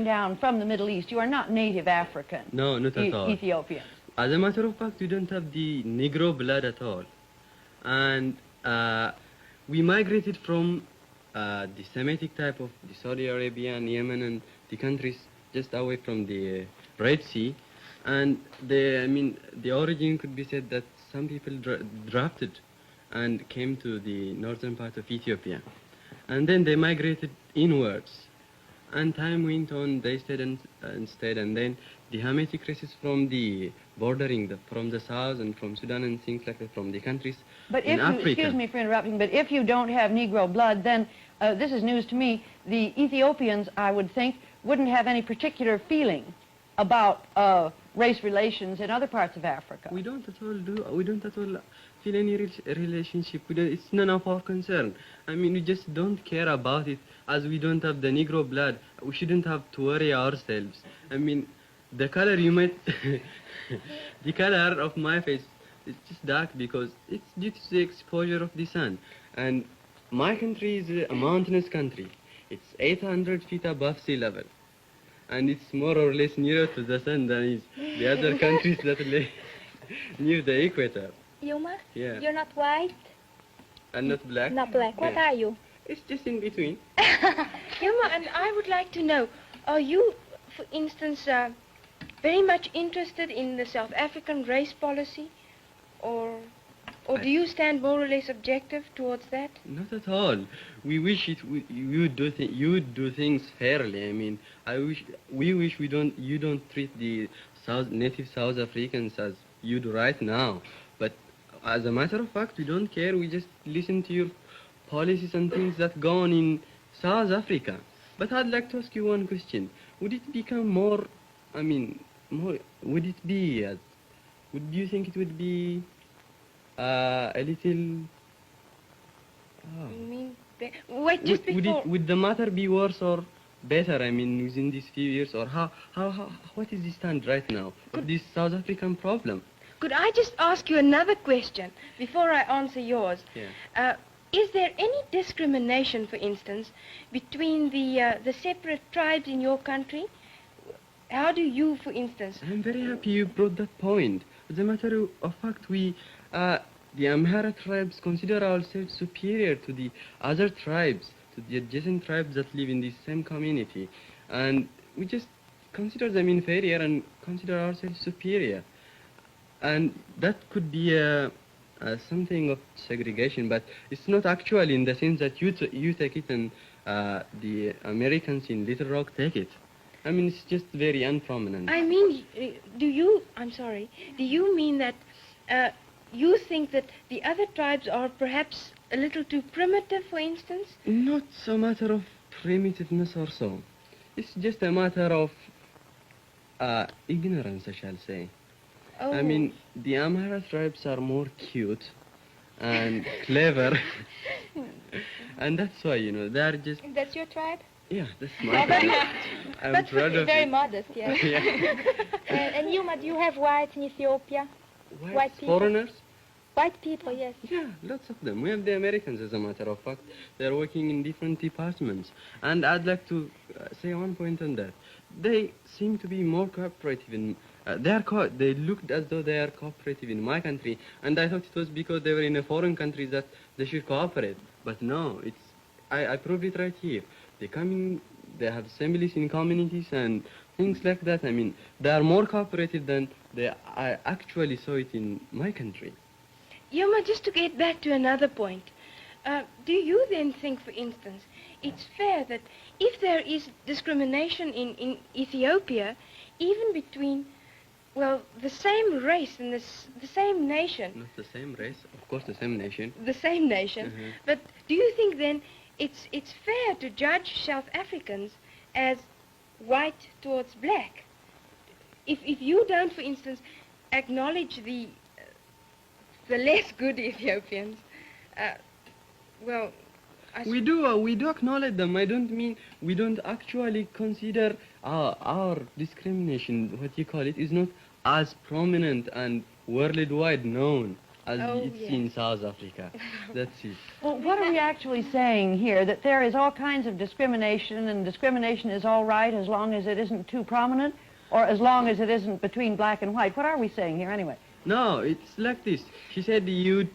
Down from the Middle East. You are not native African. No, not at all. Ethiopian. As a matter of fact, we don't have the Negro blood at all. And we migrated from the Semitic type of the Saudi Arabia and Yemen and the countries just away from the Red Sea. And the origin could be said that some people drafted and came to the northern part of Ethiopia. And then they migrated inwards. And time went on, they stayed and stayed, and then the Hamitic races from the bordering, from the south and from Sudan and things like that, from the countries but in if you, Africa. excuse me for interrupting, but if you don't have Negro blood, then this is news to me. The Ethiopians, I would think, wouldn't have any particular feeling about race relations in other parts of Africa. We don't at all feel any relationship. It's none of our concern. I mean, we just don't care about it. As we don't have the Negro blood, we shouldn't have to worry ourselves. I mean, the color you might, the color of my face is just dark because it's due to the exposure of the sun. And my country is a mountainous country. It's 800 feet above sea level. And it's more or less nearer to the sun than is the other countries that lay near the equator. Yuma? Yeah. You're not white? And not black? Not black. What are you? It's just in between. Yuma, and I would like to know, are you, for instance, very much interested in the South African race policy? Or do you stand more or less objective towards that? Not at all. We wish you would do things fairly. I mean, we wish you don't treat the native South Africans as you do right now. But as a matter of fact, we don't care. We just listen to your policies and things that go on in South Africa. But I'd like to ask you one question. Would it become more, would it be, would you think it would be a little... I mean, wait, just before... Would the matter be worse or better, I mean, within these few years? Or what is the stand right now of this South African problem? Could I just ask you another question before I answer yours? Yeah. Is there any discrimination, for instance, between the separate tribes in your country? How do you, for instance... I'm very happy you brought that point. As a matter of fact, we, the Amhara tribes, consider ourselves superior to the other tribes, to the adjacent tribes that live in the same community. And we just consider them inferior and consider ourselves superior. And that could be something of segregation, but it's not actually in the sense that you take it and the Americans in Little Rock take it. I mean, it's just very unprominent. I mean, do you mean that you think that the other tribes are perhaps a little too primitive, for instance? Not so matter of primitiveness or so. It's just a matter of ignorance, I shall say. Oh. I mean, the Amhara tribes are more cute and clever. And that's why, they're just... That's your tribe? Yeah, that's my tribe. I'm That's proud of very it. modest, yes. Yeah. And Yuma, do you have whites in Ethiopia? White people? Foreigners? White people, yes. Yeah, lots of them. We have the Americans, as a matter of fact. They're working in different departments. And I'd like to say one point on that. They seem to be more cooperative in... they looked as though they are cooperative in my country, and I thought it was because they were in a foreign country that they should cooperate. But no, I proved it right here. They have assemblies in communities and things like that. I mean, they are more cooperative than I actually saw it in my country. Yuma, just to get back to another point, do you then think, for instance, it's fair that if there is discrimination in Ethiopia, even between, well, the same race and the same nation... Not the same race, of course the same nation. The same nation. Mm-hmm. But do you think then it's fair to judge South Africans as white towards black? If you don't, for instance, acknowledge the less good Ethiopians, well... We do acknowledge them. I don't mean we don't actually consider our discrimination, what you call it, is not as prominent and worldwide known as Oh, it's yeah. in South Africa. That's it. Well, what are we actually saying here? That there is all kinds of discrimination, and discrimination is all right as long as it isn't too prominent, or as long as it isn't between black and white. What are we saying here anyway? No, it's like this. She said you